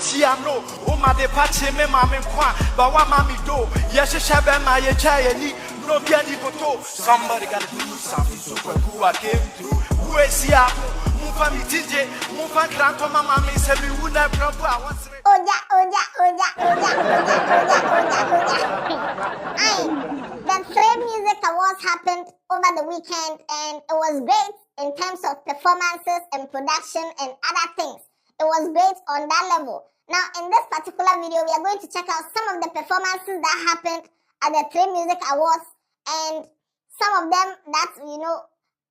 Tiano, Oma de Pache, me mammy qua, but one mammy do. Yes, Shabba, my child, no Biani Koto. Somebody got to do something super who I came through. Who is here? Mufami TJ, Mufan Grandma, Mammy said we would have problem. Oja. The 3Music Awards happened over the weekend and it was great in terms of performances and production and other things. It was great on that level. Now, in this particular video, we are going to check out some of the performances that happened at the 3Music Awards and some of them that,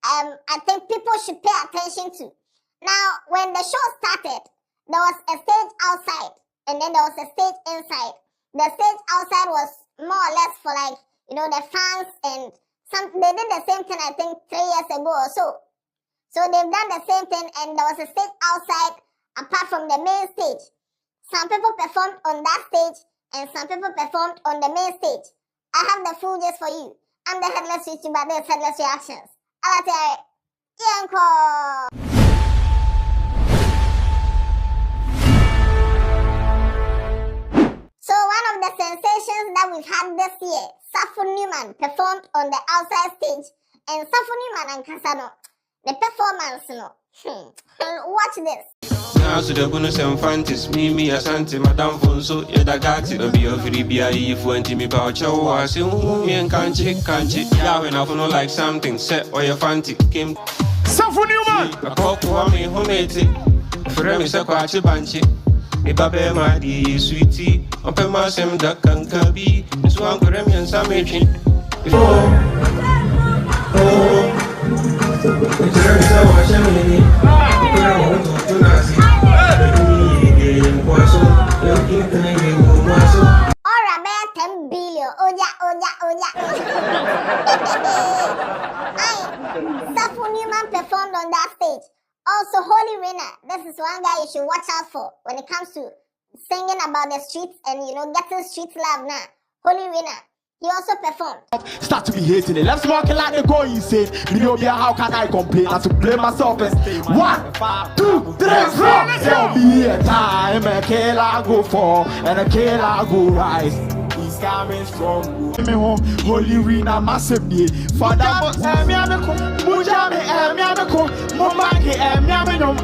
I think people should pay attention to. Now, when the show started, there was a stage outside and then there was a stage inside. The stage outside was more or less for like, the fans and they did the same thing, I think, 3 years ago or so. So they've done the same thing and there was a stage outside apart from the main stage. Some people performed on that stage and some people performed on the main stage. I have the full gist for you. I'm the Headless YouTuber, this is Headless Reactions. So one of the sensations that we've had this year, Safo Newman performed on the outside stage. And Safo Newman and Kasano, the performance, watch this. Now so the bonus and fancies, me, Asante, Madame Fonso, Yadagati, and be a free BIE if went to me about your was me and can't yeah, when I know like something set or your fancy came. Safo Newman! A cock for me, homemade, for me, so quite a banshee. A baby, my dear sweetie, open my sem duck and cabby, this one Gremian Samation. Ora man 10 billion. Oja. Safo Newman performed on that stage. Also, Holy Winner. This is one guy you should watch out for when it comes to singing about the streets and getting street love now. Holy Winner. He also performed. Start to be hating it. Let's walk like they go insane. How can I complain? I have to blame myself and stay. 1, 2, 3, 4. Tell me a time a killer go fall and a killer go rise. He's coming strong. Holy Rina massive day. Father,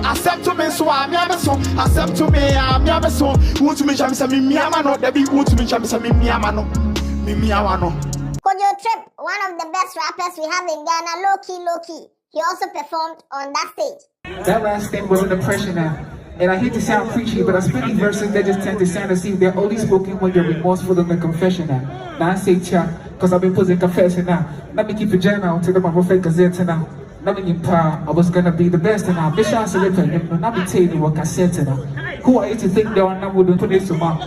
accept to me, so I'm accept to me, I'm so. Want to me, Miamano, Debbie, want to me, Miamano. Kojo Trip, one of the best rappers we have in Ghana, low key. He also performed on that stage. That last thing was under pressure now. And I hate to sound preachy, but I spit these verses that just tend to sound as if they're only spoken when you're remorseful in the confession now. Now I say cha, cause I've been putting confession now. Let me keep it general to the prophet gazette now. Let me empower, I was gonna be the best and I'll be sure to live and not be telling you what I said to them. Who are you to think they are not wouldn't put this to my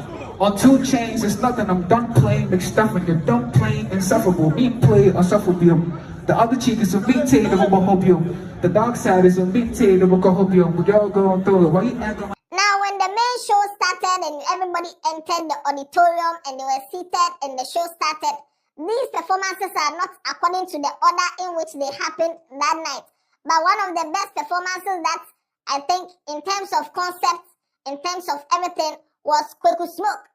on 2 chains, it's nothing, I'm done playing, mixed stuff, and you're done playing, insufferable. Me play, insufferable. The other cheek is a big tail, the hope you. The dark side is a big tail, the hope you. We all go on through it. Why you acting? Now, when the main show started and everybody entered the auditorium and they were seated and the show started, these performances are not according to the order in which they happened that night. But one of the best performances that I think in terms of concept, in terms of everything, was Kweku Smoke.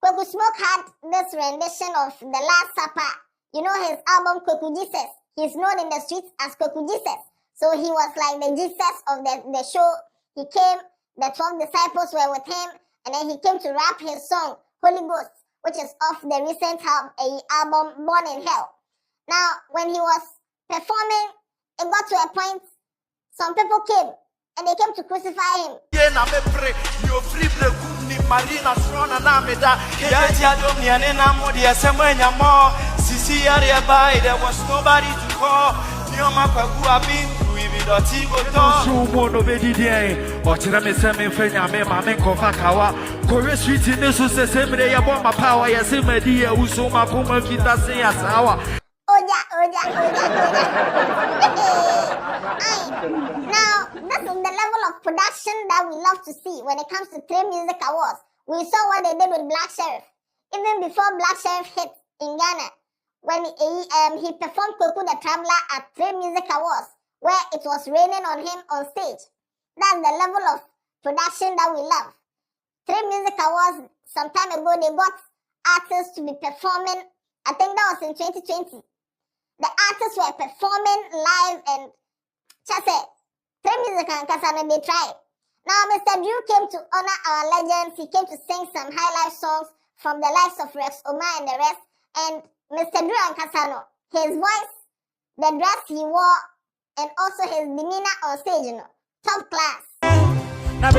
Kweku Smoke had this rendition of The Last Supper. His album Kweku Jesus. He's known in the streets as Kweku Jesus. So he was like the Jesus of the show. He came, the 12 disciples were with him, and then he came to rap his song, Holy Ghost, which is off the recent album Born in Hell. Now, when he was performing, it got to a point, some people came, and they came to crucify him. Marina Strona Namida, Yatia Domianina Modia Samuel more. Sisi area by there was nobody to call. Nioma Pagua being with the Tigo. So one of the day, or Tiramisam in Fenya, Mamma Kofakawa, Korea Street in this was the same day about my power. Yes, my dear, who saw my Puma Kita say as our. Now, this is the level of production that we love to see when it comes to 3Music Awards. We saw what they did with Black Sheriff. Even before Black Sheriff hit in Ghana, when he performed Kweku the Traveler at 3Music Awards, where it was raining on him on stage. That's the level of production that we love. 3 Awards some time ago, they got artists to be performing. I think that was in 2020. The artists were performing live and just say, 3Music and Kasano, they tried. Now, Mr. Drew came to honor our legends. He came to sing some high life songs from the lives of Rex Omar and the rest. And Mr. Drew and Kasano, his voice, the dress he wore, and also his demeanor on stage, you know, top class. My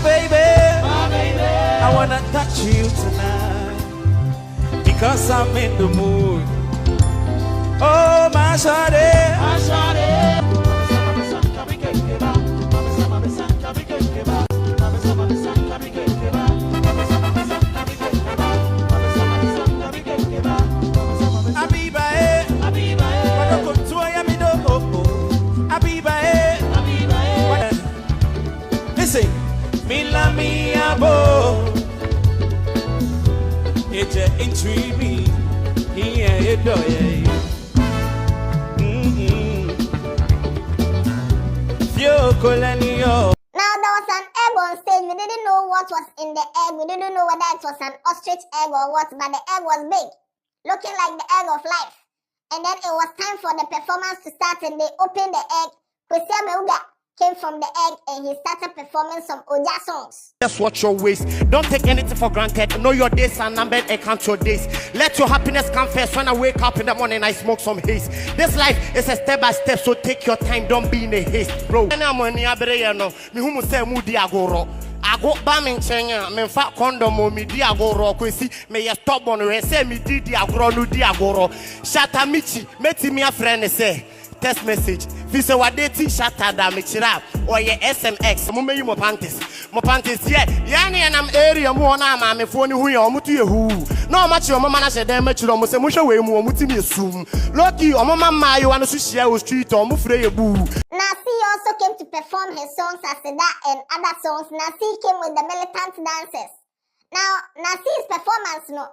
baby, I wanna touch you tonight because I'm in the mood. Oh, my shawty, my shawty. Listen, Mila mia bo, it's a intrigue me, yeah, it do, yeah. Now there was an egg on stage. We didn't know what was in the egg. We didn't know whether it was an ostrich egg or what, but the egg was big, looking like the egg of life. And then it was time for the performance to start, and they opened the egg. Kwesi Ameuga came from the egg and he started performing some Oja songs. Just watch your waist. Don't take anything for granted. Know your days are numbered and count your days. Let your happiness come first. When I wake up in the morning, I smoke some haze. This life is a step by step, so take your time. Don't be in a haste, bro. I go bamming Chenya, me fat condom o me diagoro kwesi me ye stubborn we say me di diagoro no diagoro shata michi meti me a friend say text message fi say wadeti shata da me chira or ye SMX mo meyi mo panties yeah yani nam area mo na ma me fo ni hu ye o mutu ye hu na o ma chi o mama na she dem ma chiro mo say mo hwe we mu o muti me sum lucky o mama ma yo anu so share o street o mo frɛ ye bu. Naccee also came to perform his songs as that and other songs. Naccee came with the militant dances. Now, Naccee's performance, no,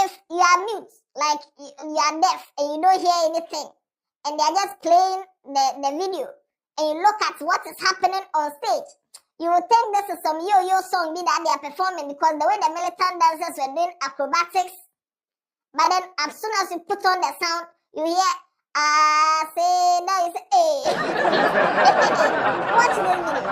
if you are mute, like you are deaf and you don't hear anything, and they are just playing the video, and you look at what is happening on stage, you would think this is some yo-yo song that they are performing because the way the militant dancers were doing acrobatics. But then as soon as you put on the sound, you hear I say no, you say hey. Watch this video.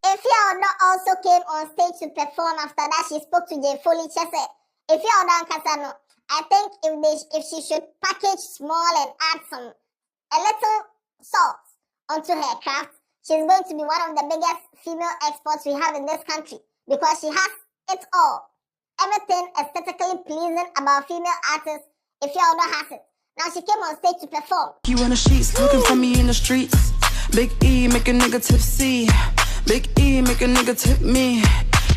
Efia Odo also came on stage to perform. After that, she spoke to Jay Foley. She said, Efia Odo and Kasano, I think if she should package small and add a little salt onto her craft, she's going to be one of the biggest female exports we have in this country because she has it all. Everything aesthetically pleasing about female artists, Efia Odo has it. Now she came on stage to perform. You in the sheets, looking for me in the streets. Big E, make a nigga tipsy. Big E, make a nigga tip me.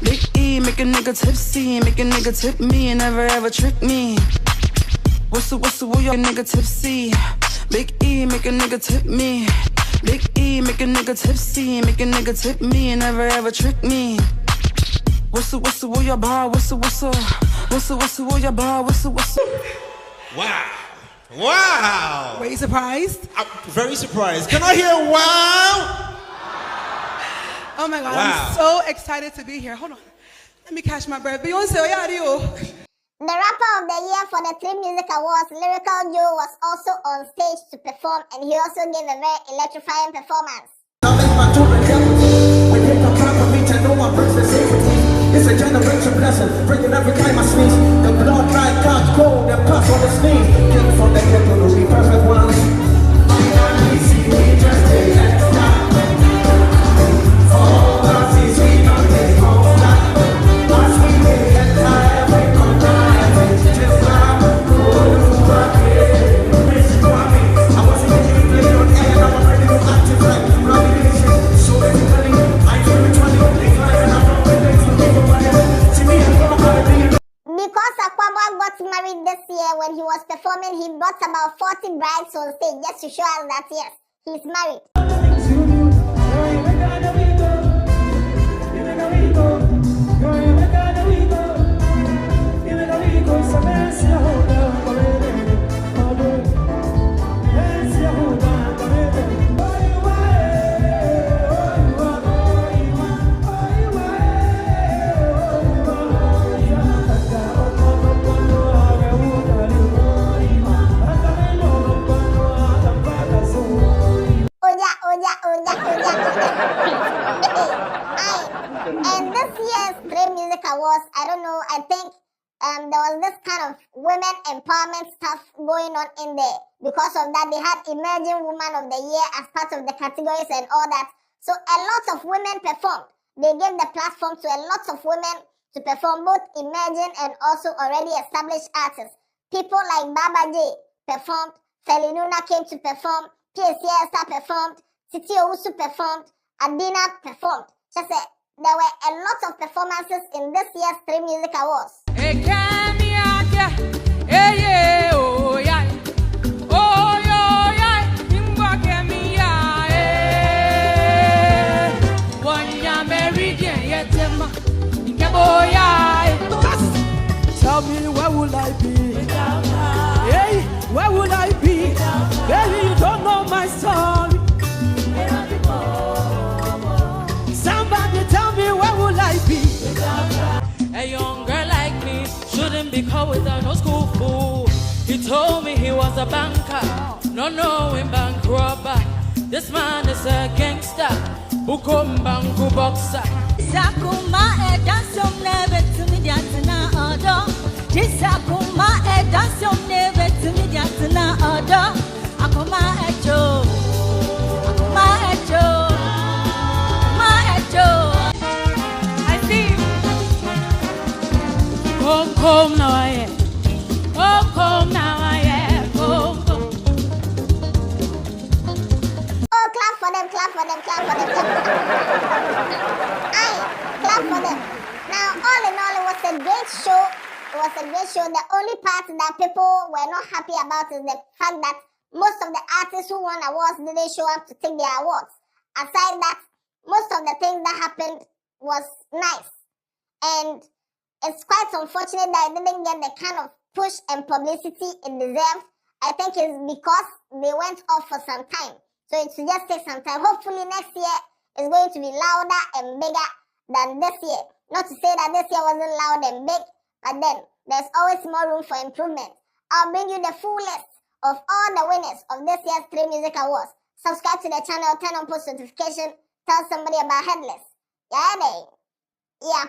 Big E, make a nigga tipsy. Make a nigga tip me and never ever trick me. What's the, will your nigga tipsy? Big E, make a nigga tip me. Big E, make a nigga tipsy. Make a nigga tip me and never ever trick me. What's the, will your bar? What's the, will your bar? What's the. Wow. Wow. Were you surprised? I'm very surprised. Can I hear wow? Oh my God, wow. I'm so excited to be here. Hold on. Let me catch my breath. Beyonce, where are you? The rapper of the year for the 3Music Awards, Lyrical Joe, was also on stage to perform, and he also gave a very electrifying performance. It's a generation blessing, bringing every time I sneeze. The blood like God's gold and puff on the sneeze. King from the hip to the perfect ones. See me just take that stop. For the seas we don't take home stop. Watch me make that time, we come by. Just like year, when he was performing, he brought about 40 brides on stage just to show us that yes, he's married. And this year's 3Music Awards, I don't know, I think there was this kind of women empowerment stuff going on in there. Because of that, they had Emerging Woman of the Year as part of the categories and all that. So a lot of women performed. They gave the platform to a lot of women to perform, both emerging and also already established artists. People like Baaba Jay performed, Felinuna came to perform, PSA performed, TiTi Owusu performed, Adina performed. Just say there were a lot of performances in this year's 3Music Awards. Tell me where will I be? Hey, where will I be? Baby, you don't know my story. Somebody tell me where will I be? A young girl like me shouldn't be caught without no school food. He told me he was a banker, no knowing bank robber. This man is a gangster, who come banku boxer. Sakuma edansom neve tumidiatna odo. Sakuma edansom neve tumidiatna odo. Akoma ejo, akoma ejo, akoma ejo. I see you. Come now, I am. Come now, I am. Come. Oh, clap for them, clap for them, clap for them, clap for them. Aye, clap for them. Now, all in all, it was a great show. It was a great show. The only part that people were not happy about is the fact that most of the artists who won awards didn't show up to take their awards. Aside that, most of the things that happened was nice. And it's quite unfortunate that it didn't get the kind of push and publicity it deserved. I think it's because they went off for some time. So it should just take some time. Hopefully next year is going to be louder and bigger than this year. Not to say that this year wasn't loud and big, but then there's always more room for improvement. I'll bring you the full list of all the winners of this year's 3Music Awards. Subscribe to the channel, turn on post notification, tell somebody about Headless. Yeah, they. Yeah,